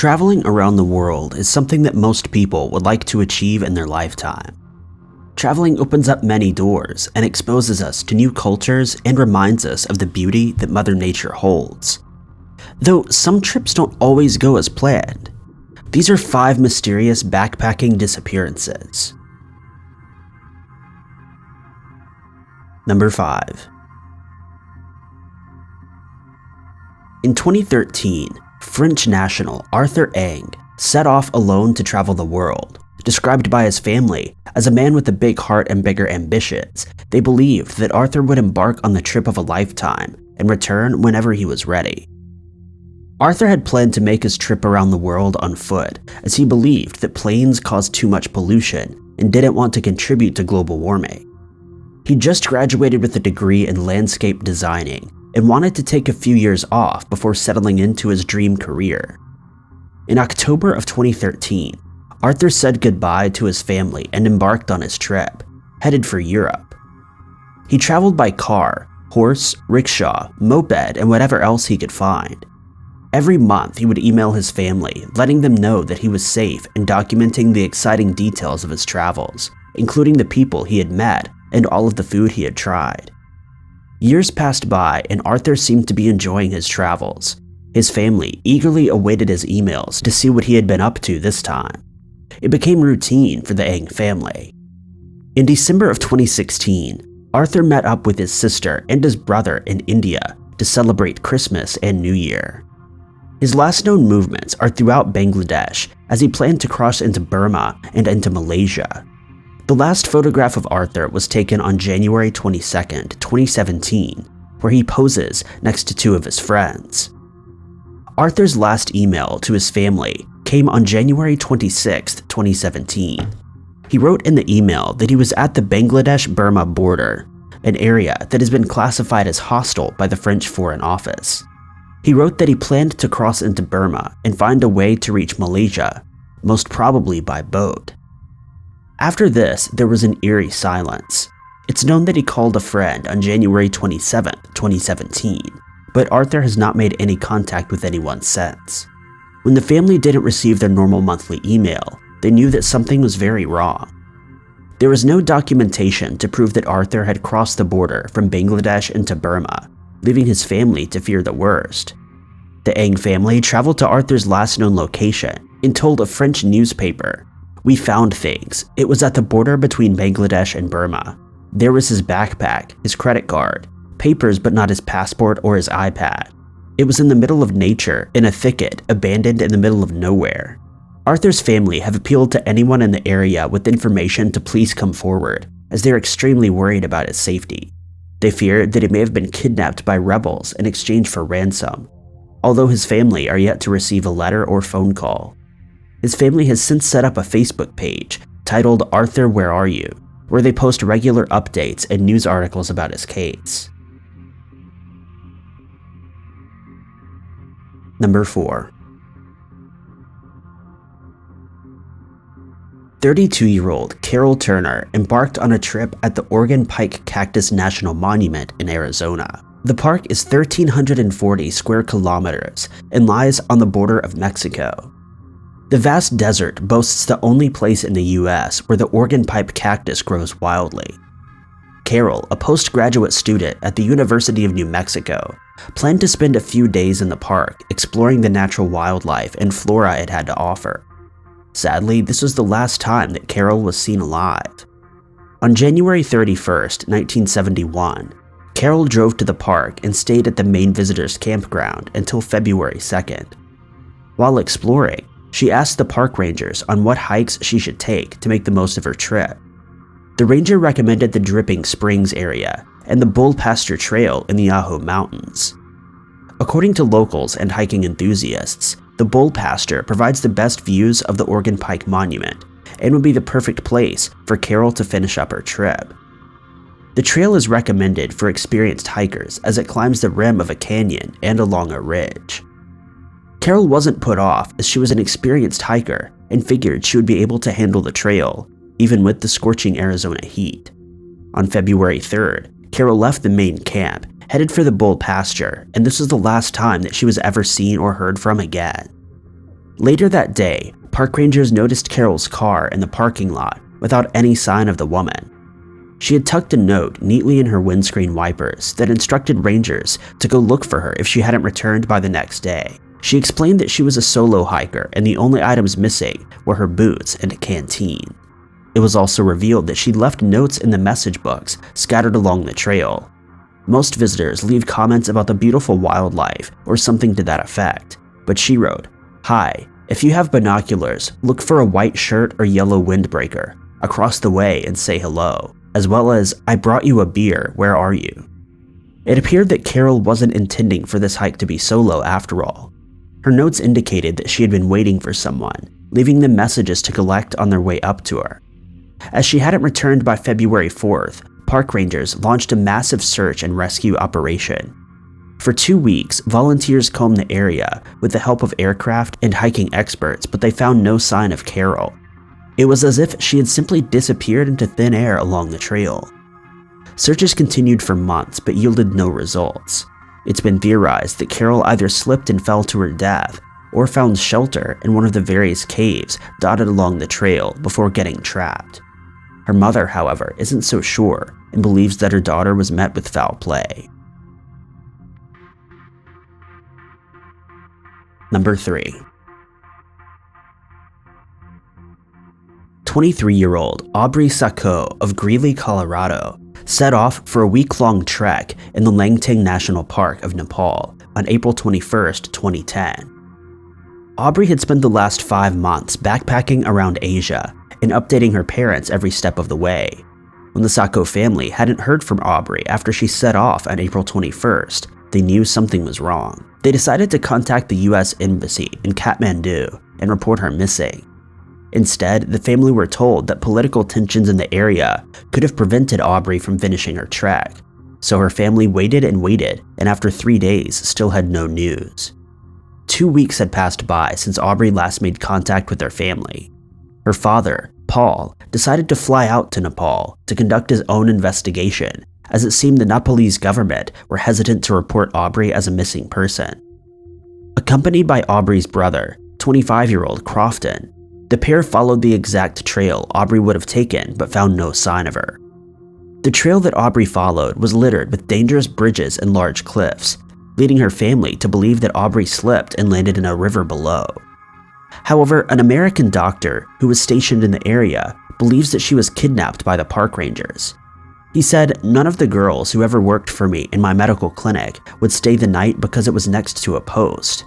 Traveling around the world is something that most people would like to achieve in their lifetime. Traveling opens up many doors and exposes us to new cultures and reminds us of the beauty that Mother Nature holds. Though some trips don't always go as planned. These are 5 mysterious backpacking disappearances. Number 5. In 2013, French national Arthur Ang set off alone to travel the world. Described by his family as a man with a big heart and bigger ambitions, they believed that Arthur would embark on the trip of a lifetime and return whenever he was ready. Arthur had planned to make his trip around the world on foot, as he believed that planes caused too much pollution and didn't want to contribute to global warming. He just graduated with a degree in landscape designing and wanted to take a few years off before settling into his dream career. In October of 2013, Arthur said goodbye to his family and embarked on his trip, headed for Europe. He traveled by car, horse, rickshaw, moped, and whatever else he could find. Every month he would email his family, letting them know that he was safe and documenting the exciting details of his travels, including the people he had met and all of the food he had tried. Years passed by and Arthur seemed to be enjoying his travels. His family eagerly awaited his emails to see what he had been up to this time. It became routine for the Ang family. In December of 2016, Arthur met up with his sister and his brother in India to celebrate Christmas and New Year. His last known movements are throughout Bangladesh as he planned to cross into Burma and into Malaysia. The last photograph of Arthur was taken on January 22, 2017, where he poses next to 2 of his friends. Arthur's last email to his family came on January 26, 2017. He wrote in the email that he was at the Bangladesh-Burma border, an area that has been classified as hostile by the French Foreign Office. He wrote that he planned to cross into Burma and find a way to reach Malaysia, most probably by boat. After this, there was an eerie silence. It's known that he called a friend on January 27, 2017, but Arthur has not made any contact with anyone since. When the family didn't receive their normal monthly email, they knew that something was very wrong. There was no documentation to prove that Arthur had crossed the border from Bangladesh into Burma, leaving his family to fear the worst. The Ang family traveled to Arthur's last known location and told a French newspaper, "We found things. It was at the border between Bangladesh and Burma. There was his backpack, his credit card, papers but not his passport or his iPad. It was in the middle of nature, in a thicket, abandoned in the middle of nowhere." Arthur's family have appealed to anyone in the area with information to please come forward, as they're extremely worried about his safety. They fear that he may have been kidnapped by rebels in exchange for ransom, although his family are yet to receive a letter or phone call. His family has since set up a Facebook page titled "Arthur, Where Are You?", where they post regular updates and news articles about his case. Number 4. 32-year-old Carol Turner embarked on a trip at the Oregon Pike Cactus National Monument in Arizona. The park is 1,340 square kilometers and lies on the border of Mexico. The vast desert boasts the only place in the US where the Oregon pipe cactus grows wildly. Carol, a postgraduate student at the University of New Mexico, planned to spend a few days in the park exploring the natural wildlife and flora it had to offer. Sadly, this was the last time that Carol was seen alive. On January 31, 1971, Carol drove to the park and stayed at the main visitors campground until February 2nd. While exploring, she asked the park rangers on what hikes she should take to make the most of her trip. The ranger recommended the Dripping Springs area and the Bull Pasture Trail in the Ajo Mountains. According to locals and hiking enthusiasts, the Bull Pasture provides the best views of the Oregon Pike Monument and would be the perfect place for Carol to finish up her trip. The trail is recommended for experienced hikers as it climbs the rim of a canyon and along a ridge. Carol wasn't put off as she was an experienced hiker and figured she would be able to handle the trail, even with the scorching Arizona heat. On February 3rd, Carol left the main camp, headed for the Bull Pasture, and this was the last time that she was ever seen or heard from again. Later that day, park rangers noticed Carol's car in the parking lot without any sign of the woman. She had tucked a note neatly in her windscreen wipers that instructed rangers to go look for her if she hadn't returned by the next day. She explained that she was a solo hiker and the only items missing were her boots and a canteen. It was also revealed that she left notes in the message books scattered along the trail. Most visitors leave comments about the beautiful wildlife or something to that effect, but she wrote, "Hi, if you have binoculars, look for a white shirt or yellow windbreaker across the way and say hello, as well as, I brought you a beer, where are you?" It appeared that Carol wasn't intending for this hike to be solo after all. Her notes indicated that she had been waiting for someone, leaving them messages to collect on their way up to her. As she hadn't returned by February 4th, park rangers launched a massive search and rescue operation. For 2 weeks, volunteers combed the area with the help of aircraft and hiking experts, but they found no sign of Carol. It was as if she had simply disappeared into thin air along the trail. Searches continued for months but yielded no results. It's been theorized that Carol either slipped and fell to her death or found shelter in one of the various caves dotted along the trail before getting trapped. Her mother, however, isn't so sure and believes that her daughter was met with foul play. Number 3. 23-year-old Aubrey Sako of Greeley, Colorado, set off for a week-long trek in the Langtang National Park of Nepal on April 21, 2010. Aubrey had spent the last 5 months backpacking around Asia and updating her parents every step of the way. When the Sako family hadn't heard from Aubrey after she set off on April 21st, they knew something was wrong. They decided to contact the US Embassy in Kathmandu and report her missing. Instead, the family were told that political tensions in the area could have prevented Aubrey from finishing her trek. So her family waited and waited, and after 3 days, still had no news. 2 weeks had passed by since Aubrey last made contact with her family. Her father, Paul, decided to fly out to Nepal to conduct his own investigation, as it seemed the Nepalese government were hesitant to report Aubrey as a missing person. Accompanied by Aubrey's brother, 25-year-old Crofton, the pair followed the exact trail Aubrey would have taken but found no sign of her. The trail that Aubrey followed was littered with dangerous bridges and large cliffs, leading her family to believe that Aubrey slipped and landed in a river below. However, an American doctor who was stationed in the area believes that she was kidnapped by the park rangers. He said, "None of the girls who ever worked for me in my medical clinic would stay the night because it was next to a post."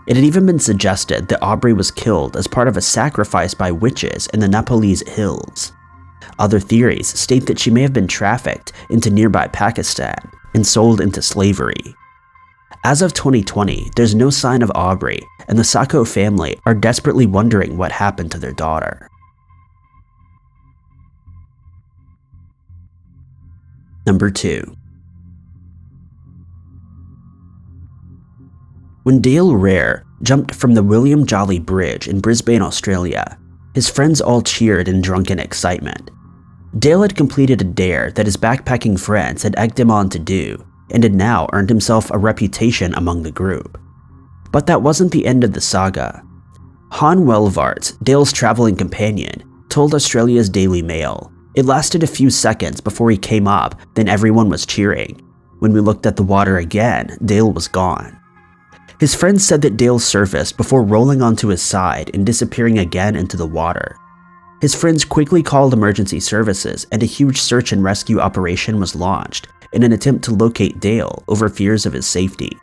It had even been suggested that Aubrey was killed as part of a sacrifice by witches in the Nepalese hills. Other theories state that she may have been trafficked into nearby Pakistan and sold into slavery. As of 2020, there's no sign of Aubrey, and the Sako family are desperately wondering what happened to their daughter. Number 2. When Dale Rare jumped from the William Jolly Bridge in Brisbane, Australia, his friends all cheered in drunken excitement. Dale had completed a dare that his backpacking friends had egged him on to do, and had now earned himself a reputation among the group. But that wasn't the end of the saga. Han Welvarts, Dale's traveling companion, told Australia's Daily Mail, "It lasted a few seconds before he came up, then everyone was cheering. When we looked at the water again, Dale was gone." His friends said that Dale surfaced before rolling onto his side and disappearing again into the water. His friends quickly called emergency services, and a huge search and rescue operation was launched in an attempt to locate Dale over fears of his safety.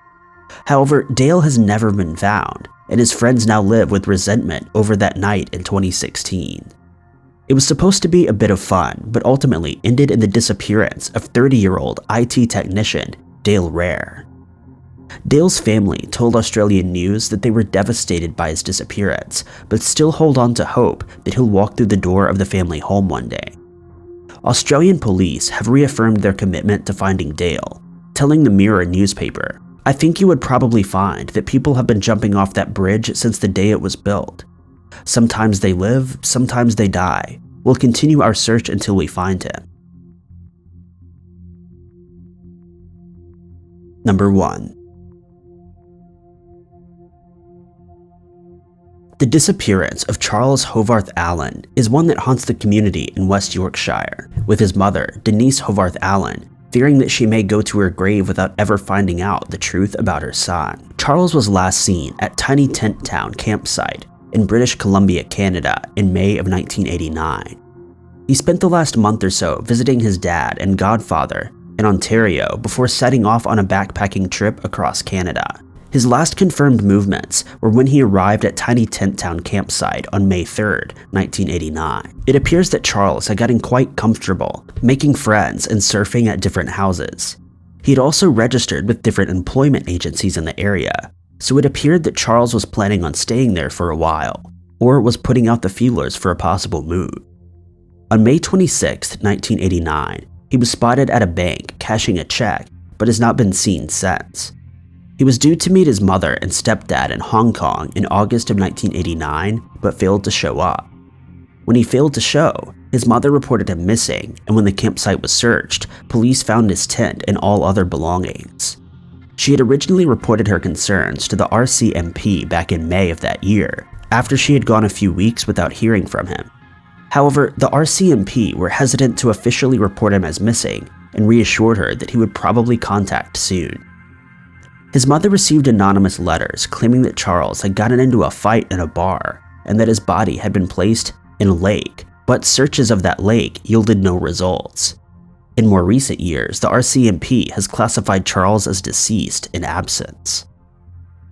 However, Dale has never been found, and his friends now live with resentment over that night in 2016. It was supposed to be a bit of fun, but ultimately ended in the disappearance of 30-year-old IT technician Dale Rare. Dale's family told Australian News that they were devastated by his disappearance, but still hold on to hope that he'll walk through the door of the family home one day. Australian police have reaffirmed their commitment to finding Dale, telling the Mirror newspaper, "I think you would probably find that people have been jumping off that bridge since the day it was built. Sometimes they live, sometimes they die. We'll continue our search until we find him." Number 1. The disappearance of Charles Hovarth Allen is one that haunts the community in West Yorkshire, with his mother, Denise Hovarth Allen, fearing that she may go to her grave without ever finding out the truth about her son. Charles was last seen at Tiny Tent Town campsite in British Columbia, Canada in May of 1989. He spent the last month or so visiting his dad and godfather in Ontario before setting off on a backpacking trip across Canada. His last confirmed movements were when he arrived at Tiny Tent Town campsite on May 3rd, 1989. It appears that Charles had gotten quite comfortable, making friends and surfing at different houses. He had also registered with different employment agencies in the area, so it appeared that Charles was planning on staying there for a while, or was putting out the feelers for a possible move. On May 26, 1989, he was spotted at a bank cashing a check, but has not been seen since. He was due to meet his mother and stepdad in Hong Kong in August of 1989, but failed to show up. When he failed to show, his mother reported him missing, and when the campsite was searched, police found his tent and all other belongings. She had originally reported her concerns to the RCMP back in May of that year, after she had gone a few weeks without hearing from him. However, the RCMP were hesitant to officially report him as missing and reassured her that he would probably contact soon. His mother received anonymous letters claiming that Charles had gotten into a fight in a bar and that his body had been placed in a lake, but searches of that lake yielded no results. In more recent years, the RCMP has classified Charles as deceased in absence.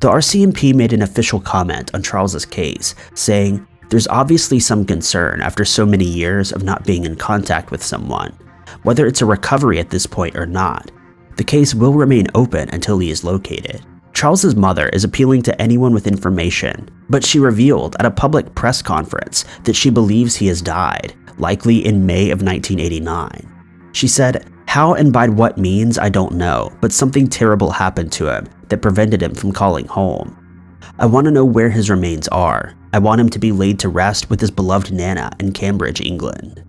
The RCMP made an official comment on Charles's case, saying, "There's obviously some concern after so many years of not being in contact with someone, whether it's a recovery at this point or not. The case will remain open until he is located." Charles's mother is appealing to anyone with information, but she revealed at a public press conference that she believes he has died, likely in May of 1989. She said, "How and by what means I don't know, but something terrible happened to him that prevented him from calling home. I want to know where his remains are. I want him to be laid to rest with his beloved Nana in Cambridge, England."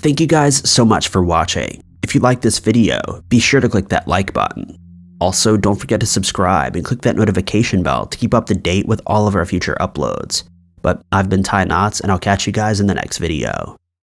Thank you guys so much for watching. If you liked this video, be sure to click that like button. Also, don't forget to subscribe and click that notification bell to keep up to date with all of our future uploads. But I've been Ty Knotts, and I'll catch you guys in the next video.